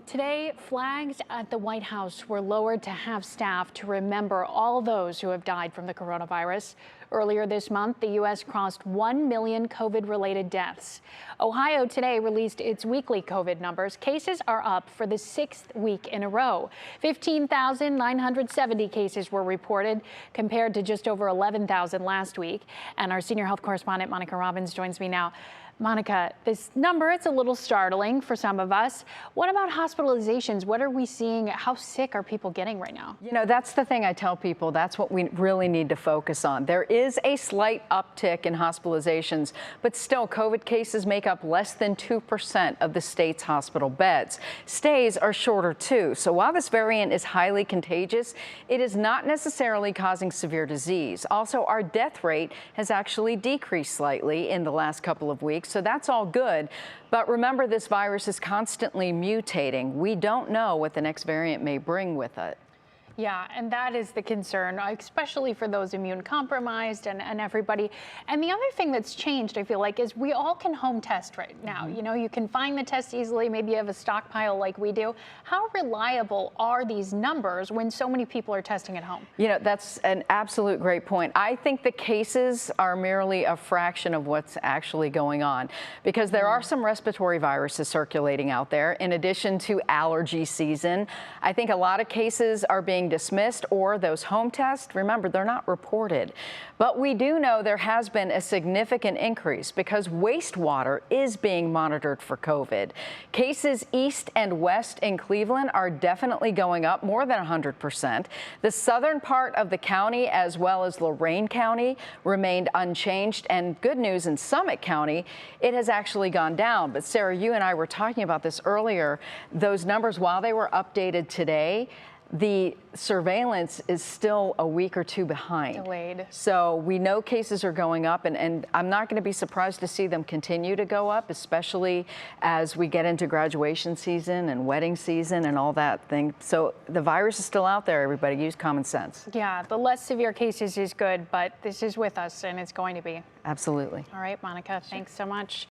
Today, flags at the White House were lowered to have staff to remember all those who have died from the coronavirus. Earlier this month, the U.S. crossed 1 million COVID-related deaths. Ohio today released its weekly COVID numbers. Cases are up for the 6th week in a row. 15,970 cases were reported compared to just over 11,000 last week. And our senior health correspondent, Monica Robbins, joins me now. Monica, this number, it's a little startling for some of us. What about hospitalizations? What are we seeing? How sick are people getting right now? You know, that's the thing I tell people. That's what we really need to focus on. There is a slight uptick in hospitalizations, but still COVID cases make up less than 2% of the state's hospital beds. Stays are shorter too. So while this variant is highly contagious, it is not necessarily causing severe disease. Also, our death rate has actually decreased slightly in the last couple of weeks. So that's all good. But remember, this virus is constantly mutating. We don't know what the next variant may bring with it. Yeah, and that is the concern, especially for those immune compromised and everybody. And the other thing that's changed, I feel like, is we all can home test right now. You know, you can find the test easily. Maybe you have a stockpile like we do. How reliable are these numbers when so many people are testing at home? You know, that's an absolute great point. I think the cases are merely a fraction of what's actually going on, because there are some respiratory viruses circulating out there in addition to allergy season. I think a lot of cases are being dismissed, or those home tests, remember, they're not reported. But we do know there has been a significant increase because wastewater is being monitored for COVID. Cases east and west in Cleveland are definitely going up more than 100%. The southern part of the county, as well as Lorain County, remained unchanged. And good news, in Summit County, it has actually gone down. But Sarah, you and I were talking about this earlier. Those numbers, while they were updated today, the surveillance is still a week or two behind. Delayed. So we know cases are going up, and I'm not going to be surprised to see them continue to go up, especially as we get into graduation season and wedding season and all that thing. So the virus is still out there, everybody. Use common sense. Yeah, the less severe cases is good, but this is with us, and it's going to be. Absolutely. All right, Monica, thanks so much.